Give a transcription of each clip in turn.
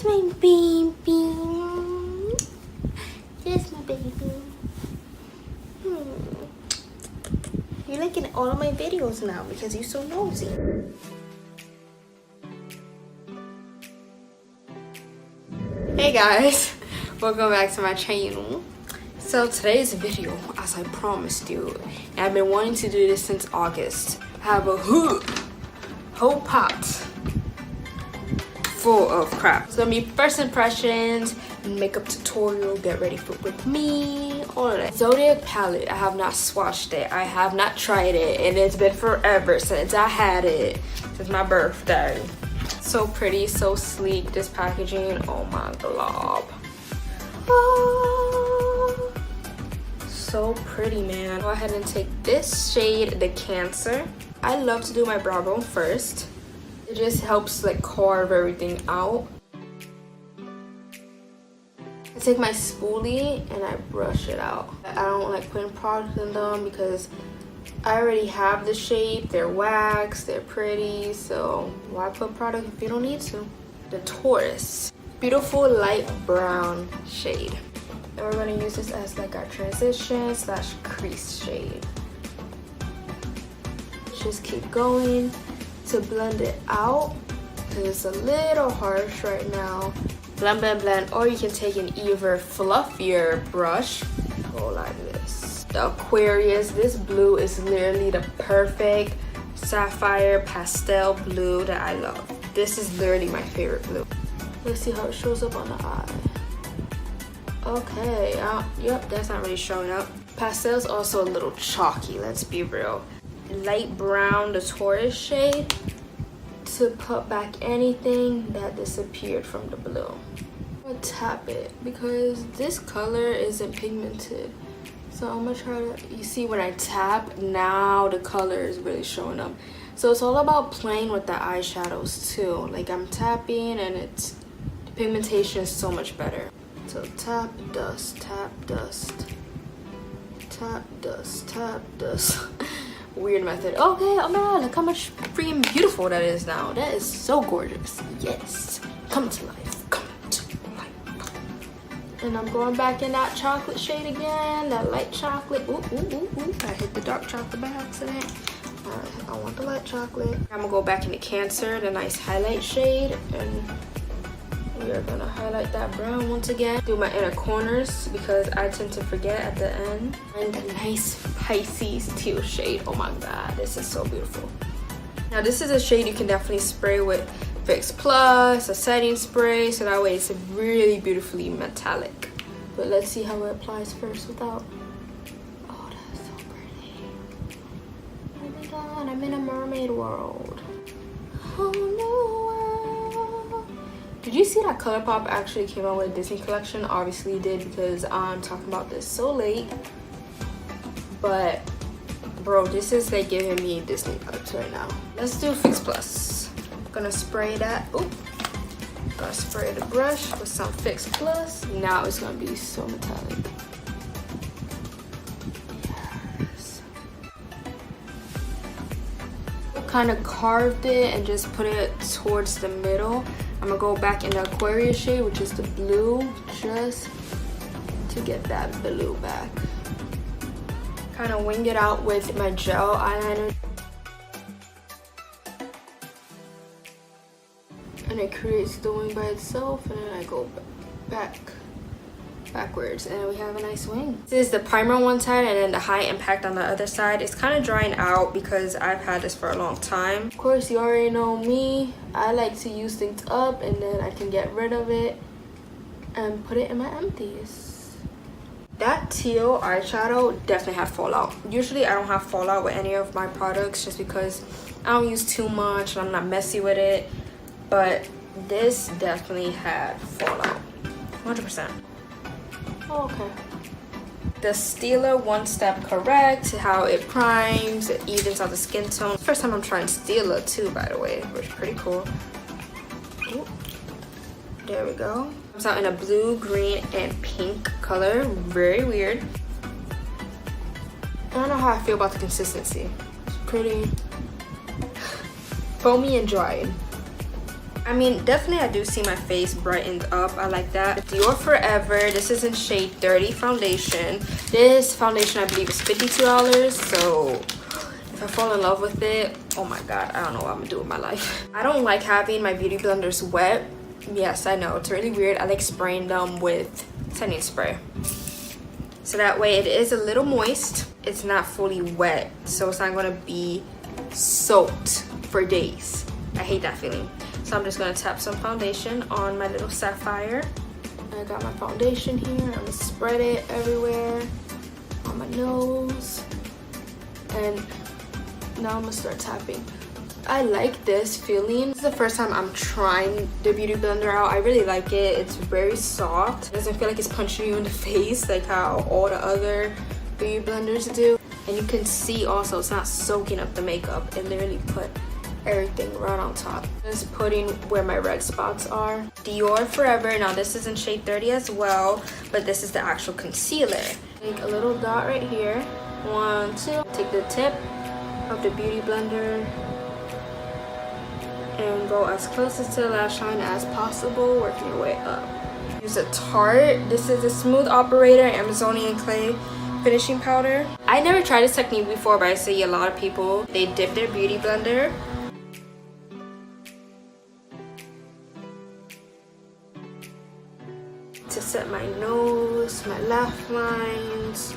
There's my baby. There's my baby. You're liking all of my videos now because you're so nosy. Hey guys, welcome back to my channel. So today's video, as I promised you, and I've been wanting to do this since August, I have a whole pot full of crap. It's gonna be first impressions, makeup tutorial, get ready with me, all of that. Zodiac palette, I have not swatched it, I have not tried it, and it's been forever since I had it, since my birthday. So pretty, so sleek, this packaging, oh my god. Oh, so pretty, man. Go ahead and take this shade, the Cancer. I love to do my brow bone first. It just helps like carve everything out. I take my spoolie and I brush it out. I don't like putting product in them because I already have the shape. They're waxed, they're pretty, so why put product if you don't need to? The Taurus, beautiful light brown shade. And we're gonna use this as like our transition / crease shade. Just keep going to blend it out because it's a little harsh right now. Blend, blend, blend, or you can take an even fluffier brush. Go like this. The Aquarius, this blue is literally the perfect sapphire pastel blue that I love. This is literally my favorite blue. Let's see how it shows up on the eye. Okay, yep, that's not really showing up. Pastel's also a little chalky, let's be real. Light brown, the Taurus shade, to put back anything that disappeared from the blue. I'm gonna tap it because this color isn't pigmented. So I'm gonna try to, you see when I tap, now the color is really showing up. So it's all about playing with the eyeshadows too. Like I'm tapping and the pigmentation is so much better. So tap, dust, tap, dust. Tap, dust, tap, dust. Weird method. Okay, oh my god, look how much freaking beautiful that is now. That is so gorgeous. Yes. Come to life. Come to life. And I'm going back in that chocolate shade again. That light chocolate. Ooh, ooh, ooh, ooh. I hit the dark chocolate by accident. Alright, I want the light chocolate. I'm gonna go back into Cancer, the nice highlight shade. And we are gonna highlight that brown once again. Do my inner corners because I tend to forget at the end. And the nice Pisces teal shade. Oh my god, this is so beautiful. Now this is a shade you can definitely spray with Fix Plus, a setting spray, so that way it's really beautifully metallic. But let's see how it applies first without. Oh, that's so pretty. Oh my god, I'm in a mermaid world. Oh no. Did you see that ColourPop actually came out with a Disney collection? Obviously it did because I'm talking about this so late. But bro, this is like giving me Disney vibes right now. Let's do Fix Plus. Gonna spray that. Oop. Gonna spray the brush with some Fix Plus. Now it's gonna be so metallic. Yes. Kind of carved it and just put it towards the middle. I'm gonna go back in the Aquarius shade, which is the blue, just to get that blue back. Kind of wing it out with my gel eyeliner. And it creates the wing by itself, and then I go backwards, and we have a nice wing. This is the primer on one side and then the high impact on the other side. It's kind of drying out because I've had this for a long time. Of course, you already know me. I like to use things up and then I can get rid of it and put it in my empties. That teal eyeshadow definitely had fallout. Usually I don't have fallout with any of my products just because I don't use too much and I'm not messy with it. But this definitely had fallout. 100%. Oh, okay. The Stila One Step Correct, how it primes, it evens out the skin tone. First time I'm trying Stila too, by the way, which is pretty cool. Ooh. There we go. Comes out in a blue, green, and pink color. Very weird. I don't know how I feel about the consistency. It's pretty foamy and dry. I mean, definitely I do see my face brightened up. I like that. Dior Forever. This is in shade 30 foundation. This foundation I believe is $52. So if I fall in love with it, oh my god, I don't know what I'm gonna do with my life. I don't like having my beauty blenders wet. Yes, I know, it's really weird. I like spraying them with setting spray. So that way it is a little moist. It's not fully wet, so it's not gonna be soaked for days. I hate that feeling. So I'm just gonna tap some foundation on my little sapphire. I got my foundation here. I'm gonna spread it everywhere on my nose. And now I'm gonna start tapping. I like this feeling. This is the first time I'm trying the beauty blender out. I really like it. It's very soft. It doesn't feel like it's punching you in the face like how all the other beauty blenders do. And you can see also it's not soaking up the makeup. It literally put everything right on top. Just putting where my red spots are. Dior Forever. Now this is in shade 30 as well, but this is the actual concealer. Take a little dot right here. 1, 2. Take the tip of the beauty blender and go as closest to the lash line as possible, working your way up. Use a Tarte. This is a Smooth Operator Amazonian Clay finishing powder. I never tried this technique before, but I see a lot of people, they dip their beauty blender to set my nose, my laugh lines,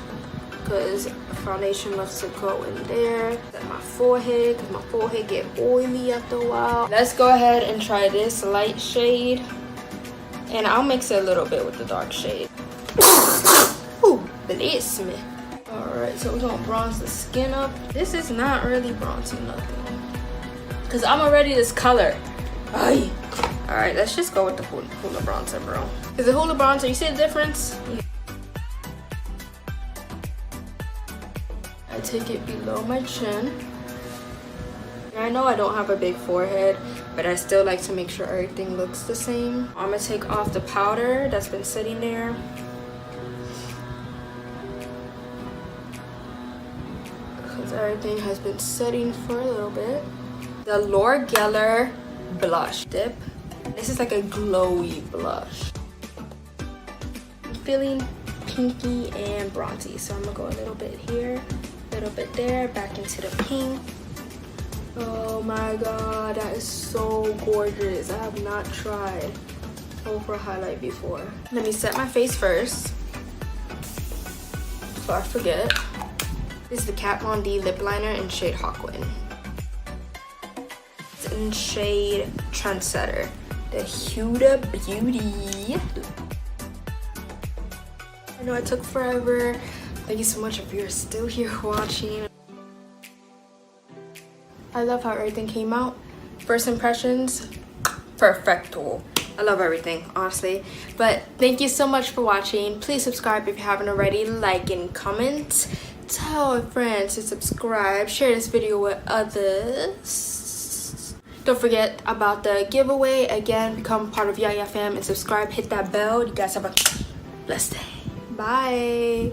because foundation loves to go in there. Set my forehead, because my forehead get oily after a while. Let's go ahead and try this light shade, and I'll mix it a little bit with the dark shade. Ooh, bless me. Alright, so we're gonna bronze the skin up. This is not really bronzing nothing, because I'm already this color. Ay. Alright, let's just go with the Hoola bronzer, bro. Is the Hoola bronzer, you see the difference? I take it below my chin. I know I don't have a big forehead, but I still like to make sure everything looks the same. I'm gonna take off the powder that's been sitting there. Because everything has been setting for a little bit. The Laura Geller blush dip. This is like a glowy blush. I'm feeling pinky and bronzy, so I'm gonna go a little bit here, a little bit there, back into the pink. Oh my god, that is so gorgeous. I have not tried over highlight before. Let me set my face first before I forget. This is the Kat Von D lip liner in shade Hawkwind. It's in shade Trendsetter. The Huda Beauty. I know it took forever. Thank you so much if you're still here watching. I love how everything came out. First impressions, perfecto. I love everything, honestly. But thank you so much for watching. Please subscribe if you haven't already. Like and comment. Tell a friend to subscribe. Share this video with others. Don't forget about the giveaway. Again, become part of Yaya fam and subscribe. Hit that bell. You guys have a blessed day. Bye.